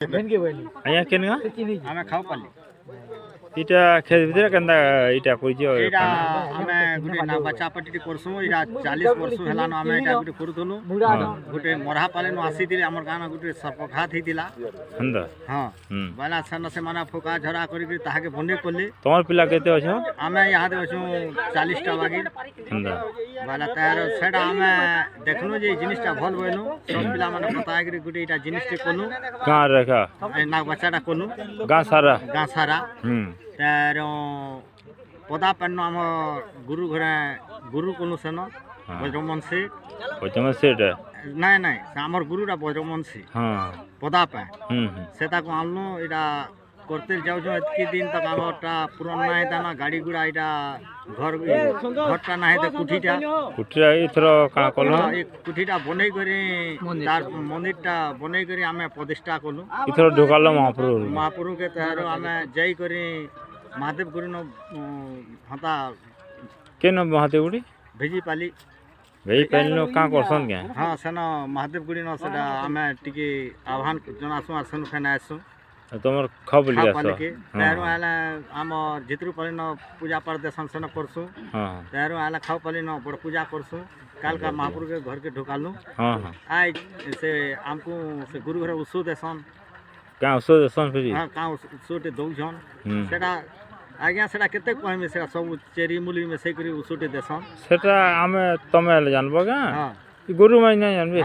ଆଜ୍ଞା କେନ୍ ଗାଁ ଆମେ ଖାଉ ପାଲି ଇଟା ଖେତ ଭିତରେ କେନ୍ତା ଇଟା କରିଛ ଏଇଟା ଆମେ ଗୋଟେ ନା ବାଚା ପାଟି କରସୁଁ ଏଇଟା 40 ବର୍ଷ ହେଲାନ ଆମେ ଏଇଟା ଗୋଟେ କରୁଥିଲୁ ଗୋଟେ ମରହା ପାଲେନ ଆସିଥିଲେ ଆମର ଗାଁ ଗୋଟେ ସର୍ପଘାତ ହେଇଥିଲା ହେନ୍ତା ହଁ ବାଲା ସେନ ସେମାନେ ଫୋକା ଝରା କରିକି ତାହାକେ ବନେଇ କଲେ ତମର ପିଲା କେତେ ଅଛ ଆମେ ଇହାଦେ ଅଛୁ 40ଟା ବାଗି ହେନ୍ତା ବାଲା ତାର ସେଟା ଆମେ ଦେଖଲୁ ଯେ ଜିନିଷଟା ଭଲ ବୋଇଲୁ ସବୁ ପିଲାମାନେ କଥା ହେଇକିରି ଗୋଟେ ଏଇଟା ଜିନିଷଟେ କଲୁ ଗାଁ ରେଖା ଏ ନା ବାଚାଟା କଲୁ ଗାଁ ସାରା ତାର ପଦା ପାନ ଆମ ଗୁରୁ ଘରେ ଗୁରୁ କଲୁ ସେନ ବଜ୍ରମନସି ତମେ ସେଟା ନାଇଁ ନାଇଁ ଆମର ଗୁରୁଟା ବଜ୍ରମନସି ହଁ ପଦା ପାଏ ସେଟାକୁ ଆଣଲୁ ଏଇଟା করতে যাওছ এতকি দিন তক আমারটা পুরনো না এটা না গাড়ি গুড়া এটা ঘরটা না এটা কুঠিটা এথর কাঁ কল এই কুঠিটা বনেই করে তার মন্দিরটা বনেই করে আমি প্রতিষ্ঠা কলু এথর ঢোকাল মহাপুরকে তার আমি যাই করে মহাদেব গুরু হতা কেন মহাদেব গুড়ি ভেজি পালি ভেজি পালি কাঁ করছন কে হ্যাঁ সেন মহাদেব গুড়ি সেটা আমি টিকে আহ্বান জনাসু আর সেন ফেনে আসু তোমার খবলি তেরু আলা আমার জিতরু পালিন পূজা পাঠ দেশন সেন করসু তেরু আলা খাও পালিন বড় পূজা করসু কালকা মহাপুর के घर के ढुकालू आई से हमको से गुरु घर उसु देसन का उसु देसन फिर हां का उसुटे दउछन सेटा आज्ञा सेटा केते कहमे सेटा सब चेरी मुली में से करी उसुटे देसन सेटा हमें तमे जानबो का हां गुरु माई नहीं जानबे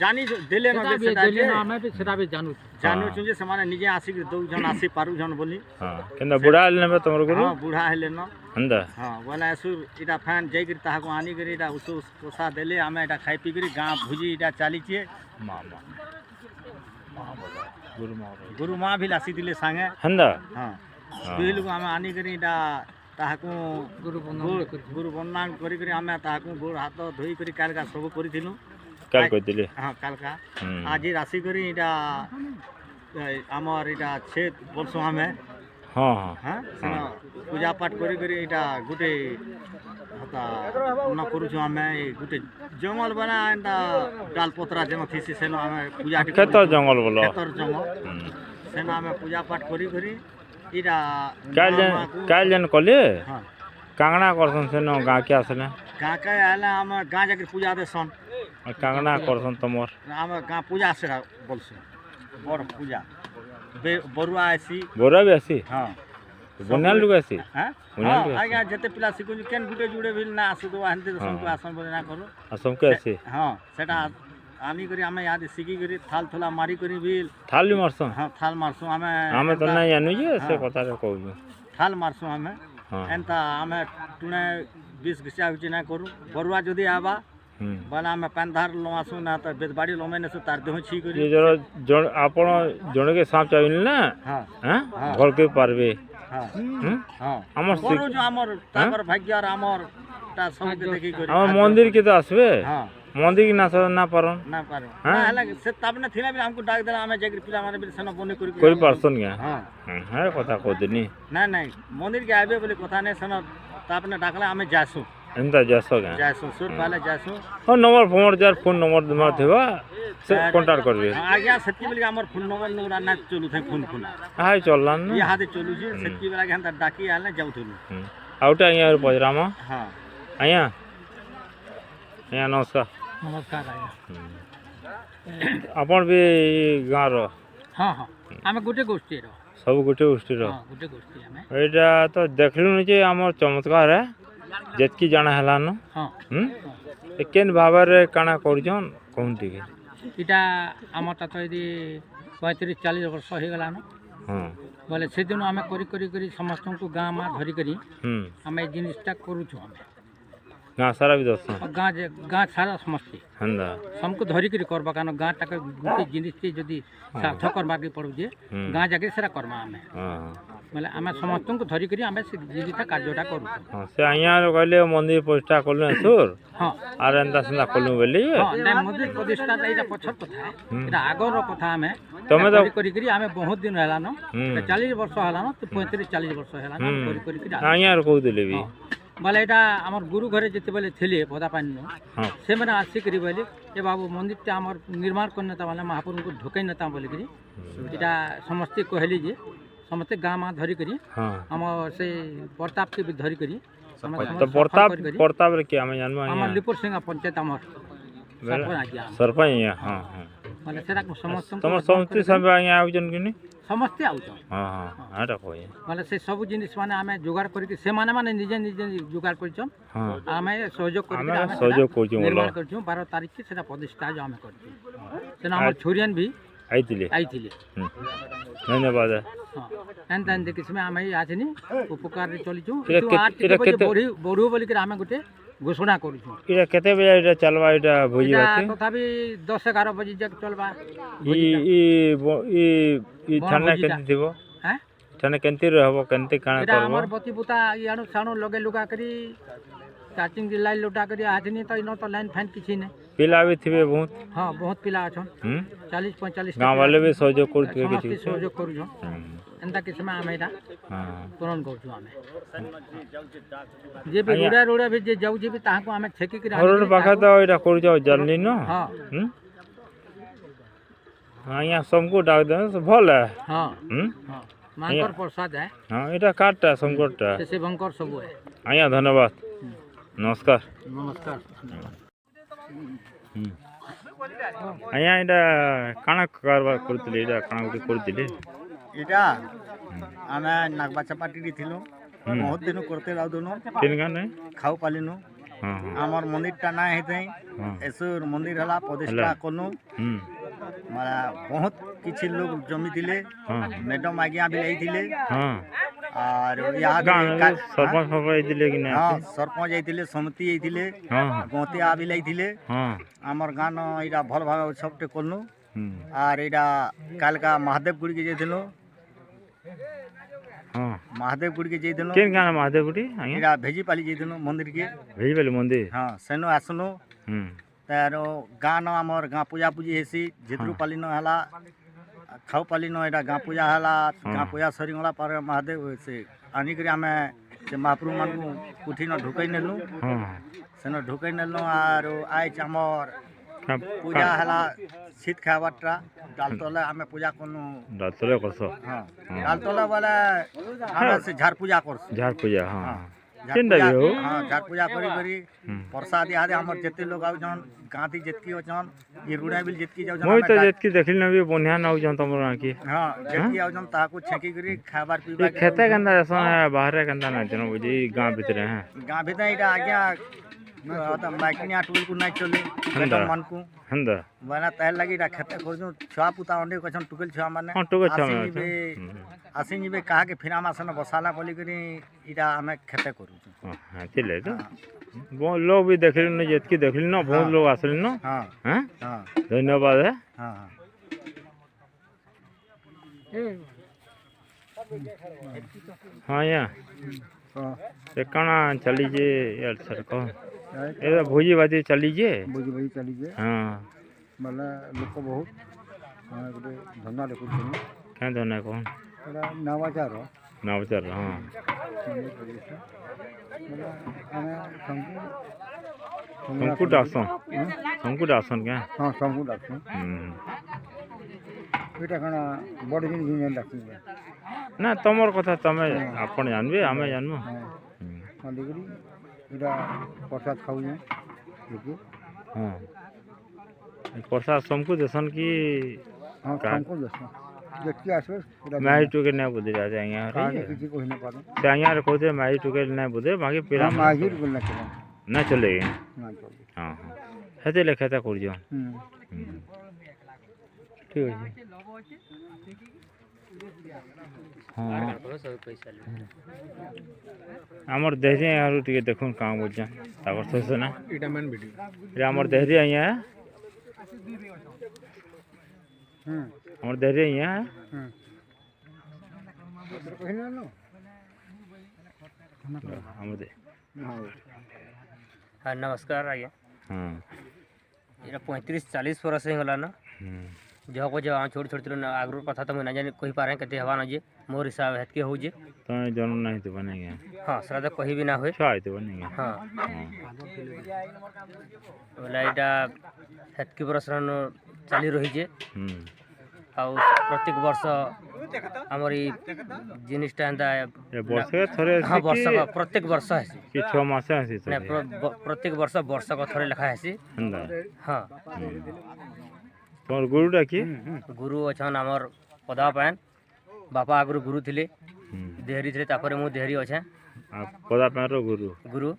जानी देले न सेटा हमें भी सेटा भी जानू जे समान निजे आसी के दउ जन आसी पारु जन बोली हां केना बुढ़ा लेबे तमर गुरु हां बुढ़ा हेले न अंदा हां बोला असु इटा फैन जई करी ताहा को आनी करी इटा उसु कोसा देले हमें इटा खाई पी करी गां भुजी इटा चाली छे मामा गुरु मां भी लासी दिले संगे हंदा हां बिल को हमें आनी करी इटा ताहाकू गुरु बंदना करी करी हमें ताहाकू गोड़ हाथ धोई करी कालका सब करिथिलु काल कइतिले हां कालका आज राशि करी इटा हमर इटा छेद बोलसो हमें हां हां पूजा पाठ करी करी इटा गुटे हता न करू छु हमें गुटे जंगल बना एंता डाल पत्रा जेन थिसी सेनो हमें पूजा खेतर जंगल बोलो खेतर जंगल सेना हमें पूजा पाठ करी करी इटा काल जन कले कांगना करसन से न गां के आसले गां के आला हम गां जाके पूजा देसन कांगना करसन तमर हम गां पूजा से बोलसु बड़ पूजा बरुआ आसी भी आसी हां बनल लोग आसी हां आगे जते पिला सिकु केन गुटे जुड़े भी ना आसु तो हनते संको आसन बोले ना करो असम के आसी हां सेटा आनी करी हमें याद सिकी करी थाल थोला मारी करी बिल थाल भी मारसु हां थाल मारसु हमें तो नहीं जानू जे से कथा रे कहू थाल मारसु हमें एंता हमें टुने 20 घिसा हुची ना करू बरुआ जदी आबा बाला हमें पानधार लमासु ना तो बेदबाड़ी लमेने से तार देह छी करी ये जण आपण जण के सांप चाहिल ना हां हां घर के पारबे हां हां हमर करू जो हमर ताकर भाग्य और हमर ता सब के देखि करी हमर मंदिर के तो आसबे हां मंदिर की ना पारन ना पारो ना हला से तबने थिला भी हमको डाक देला हमें जेकर पिला माने भी सनो बने कोई परसन गया हां है कथा को दिनी ना नहीं मंदिर के आबे बोले कथा नहीं सनो तबने डाकला हमें जासु एंता जासो गया जासु सुर वाले जासु हो number phone jar phone number दमा थेवा से कांटेक्ट करबे आज्ञा सत्य बोले हमर फोन नंबर नोरा ना चलू थे फोन हाय चललान ये हाथे चलू छी सत्य वाला के हम डाकी आले जाउथलु आउटा यहाँ पजरामा हां आया यहाँ नमस्कार नमस्कार आया आपण भी गाँ रो हां हां हमें गुटे गोष्ठी रो सब गुटे गोष्ठी रो हां गुटे गोष्ठी हमें एटा तो देखलु जे हमर चमत्कार है जेतकी जाना हलान हां केन भाबरे काना करजन कोन टिके इटा हमरटा तो यदि 35 40 वर्ष हो गलान हां बोले से दिन हमें करी समस्त को गां में धरी करी हमें जिनिसटा करू छु हमें गाँ सारा भी दस गाँ सारा समस्ती हंदा हमको धरी करी करबा कानो गाँ तक गुटे जिनिस जदी सार्थक करबा के पड़ू जे गाँ जाके सेरा करबा हमें मतलब हमें समस्त को धरी करी हमें से जीविका कार्यटा करू हां से आया कहले मंदिर प्रतिष्ठा करलु सुर हां आर एंता संदा करलु बेली हां ना मंदिर प्रतिष्ठा एटा पछर कथा एटा आगर कथा हमें तमे तो करी हमें बहुत दिन हलानो 40 वर्ष हलानो तो 35 40 वर्ष हलानो करी आया रो कहू दिले भी बोले एटा हमर गुरु घरे जते बेले थिले भोदा पानी नो हाँ से मैंने आसी करी बोले ए बाबू मंदिर ता हमर निर्माण करने ता वाला महाप्रभु को ढोकै नता बोले करी एटा समस्त कहली जे समस्त गाँ में धरी करी हाँ हम से प्रताप के भी धरी करी तो प्रताप रे क्या मैं जानबो हमर लिपुर सिंह पंचायत हमर सरपंच आज्ञा सरपंच यहाँ हाँ हाँ माने सेरा समस्त तमर समस्ती सब यहाँ आउजन कि समस्त आउछ हाँ हाँ हाँ कोई माने से सब जिनिस माने आमे जुगाड़ करी से माने निजे निजे जुगाड़ करिछन हाँ आमे सहयोग करी आमे सहयोग करछु निर्माण करछु 12 तारीख के सेटा प्रतिष्ठा जो आमे करछु सेना हमर छोरियन भी आइथिले धन्यवाद हाँ एंता एंता किसमें आमे आछनी उपकार रे चलिछु तो आठ के बढु बोली के आमे गुटे घोषणा करूछु इटा केते बजे इटा चलबा इटा भोजी बात तथापि 10-11 बजे जक चलबा ई थाने केते दिबो हैं थाने केंती रहबो केंती काना एटा करबो हमर बती बुता यानु सानु लगे लुगा करी चार्जिंग लाइन लुटा करी आछनी तो इनो तो लाइन फैन किछि नै पिला भी थिबे बहुत हां बहुत पिला अछन 40-45 गांव वाले भी सहयोग करथिबे किछि सहयोग करूछु एंता किसमें आमे एटा हां पूर्ण करछु आमे जे भी रोड़ा भी जे जाउ जे भी ताहाको आमे छेकी करी रोड पाखा तो इटा करजो जल्दी न हां हां यहाँ सबको डाक दे भल है हां हां मांकर प्रसाद है हां इटा काटटा संकटटा से बंकर सब है आया धन्यवाद नमस्कार नमस्कार आया इटा काना कारबार करतले इटा काना गुटी करतले इटा आमे नागबाचा पार्टी थिलु बहुत दिन करते राउ दोनो तीन गाने खाऊ पालिनु हां हमर मंदिर टा ना हेतै एसुर मंदिर हला प्रतिष्ठा करनु मारा बहुत किछि लोग जमी थिले मैडम आज्ञा भी लई थिले हां और यहाँ सरपंच फरपंच दिले कि हाँ सरपंच आइथिले समिति आइथिले हां गौते आ भी लईथिले हां हमर गान इटा भल भाग सबटे करनु और इटा काल का महादेव गुड़ी के जेथिलो हां महादेव गुड़ी के जेथिलो केन गाना महादेव गुड़ी आया इटा भेजी पाली जेथिलो मंदिर के भेजी पाली मंदिर हां सेनो आसनु तारो गान हमर गा पूजा पूजी हेसी जितरु पाली न हला खाऊ पाली न इटा गा पूजा हला गा पूजा सरिंगला पर महादेव से आनी करी हमें से महाप्रभु मान को उठी न ढुकई नेलु सेनो ढुकई नेलु और आइच हमर पूजा हला शीत खावाटा डालतले हमें पूजा करनु डालतले करसो हां डालतले वाला हम से झाड़ पूजा करसु झाड़ पूजा हां केन दाबी हो हां झाड़ पूजा करी करी प्रसाद आदे हमर जते लोग आउ जन गांधी जतकी होचन ये रुड़ा बिल जतकी जाउ जन मोय तो जतकी देखिल न भी बढ़िया न हो जन तमरा की हां जतकी आउ जन ताको छेकी करी खाबार पीबा खेते गंदा ऐसा बाहर गंदा न जन बुझी गांव भीतर है गांव भीतर इटा आज्ञा त माइकनिया टूल को नाइ चले बेटा मन को हंदा बना तहल लगी रा खेते खोजु छुआ पुता अंडे कछन टुकल छुआ माने हां टुकल छुआ आसिन जीबे कहा के फिर आमा सन बसाला बोली करी इटा हमें खेते करू हां चले तो बहुत लोग भी देखिल न जतकी देखिल न बहुत लोग आसल न हां हां हां धन्यवाद है हां हां या से काना चली जे यार सर को ए भोजी बाजी चली जे भोजी भाई चली जे हां माने लोक बहुत गोटे धन्ना देखुछन क्या धन्ना कोन एटा नवाचार हां संकुट आसन क्या हां संकुट आसन एटा कना बड़ दिन दिन लाखी ना तमर कथा तमे आपण जानबे हमें जानमु हां डिग्री एटा प्रसाद खाऊ जे देखि हां प्रसाद समकु देसन की हां समकु देसन जतकी आसो माई टुके न बुझे जा जाए यहां रे किसी को ही न पारे से यहां रे कहते माई टुके न बुझे बाकी पिरा माही को न चले ना चले ना चले हां हां हेते लेखता कर जो ठीक है हां हमर देहरी आरु टिके देखुन काम बोल जा ताकर से ना इटा मेन वीडियो रे हमर देहरी आया हमर देहरी आया हमर दे हां नमस्कार आज्ञा हां एरा 35-40 वर्ष हे गला ना जह को जो छोड़ छोड़ आगरू कथा तो मुझे ना जानी कही पारे केते हवा ना जे मोर हिसाब हेतके हो जे तो जन्म नहीं तो बनेगा हाँ सेटा तो कही भी ना होए छुआ तो बनेगा हाँ बोला एटा हेतके बरस चली रही जे आउ प्रत्येक वर्ष हमर ई जिनिसटा एंदा ये वर्ष के थोड़े हाँ वर्ष प्रत्येक वर्ष है कि 6 मास है से ना प्रत्येक वर्ष को थोड़े लिखा है अंदा हाँ तोर गुरुटा की गुरु अछन हमर पदा पान बापा आगु गुरु थिले देहरी थिले तापर मु देहरी अछे आ पदा पान रो गुरु गुरु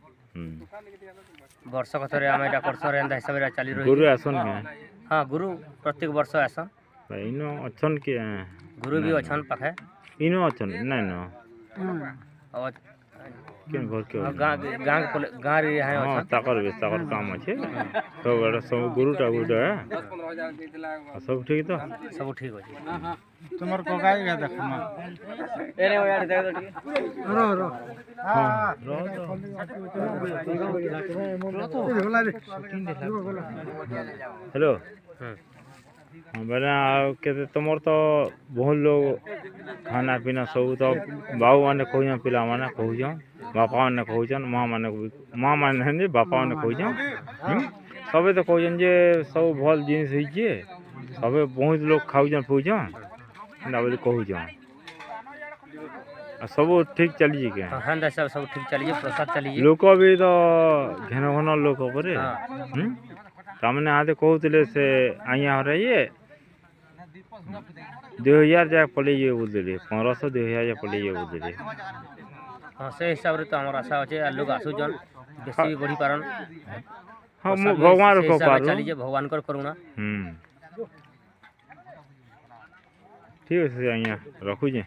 वर्ष को थोड़े हम एटा करसर एंदा हिसाब रे चली रही गुरु आसन के हाँ गुरु प्रत्येक वर्ष आसन इनो अछन के गुरु भी अछन पाखे इनो अछन नहीं न और केन घर के गाँ रे है हां ताकर काम अछि तो बड़ा सब गुरुटा गुरुटा सब ठीक तो सब ठीक अछि तुमर को गाय गा देखो ना एने यार देख दो ठीक रो रो हां हेलो हाँ बेटा के तुमर तो बहुत लोग खाना पीना सब तो बाबू मैंने कहूँ पिला मैंने कहूँ बापा मैंने कहूँ माँ मैंने बापा मैंने कहूँ सबे तो कहूँ जे सब भल जिनिस होइए सबे बहुत लोग खाऊन पीऊन बोली कहूँ सब ठीक चली के हाँ सब ठीक चलिए प्रसाद चलिए लोक भी तो घन घन लोक परे तमने आते कहते से आइया हो रही है 2000 जाए पड़े बोलते 1500 2000 जाए पड़े बोलते हाँ से हिसाब रे तो हमार आशा अच्छे लोग आसुजन बेसी बढ़ी पारन हाँ भगवान को पारो चलिए भगवान कर करुणा ठीक है आइया रखू जे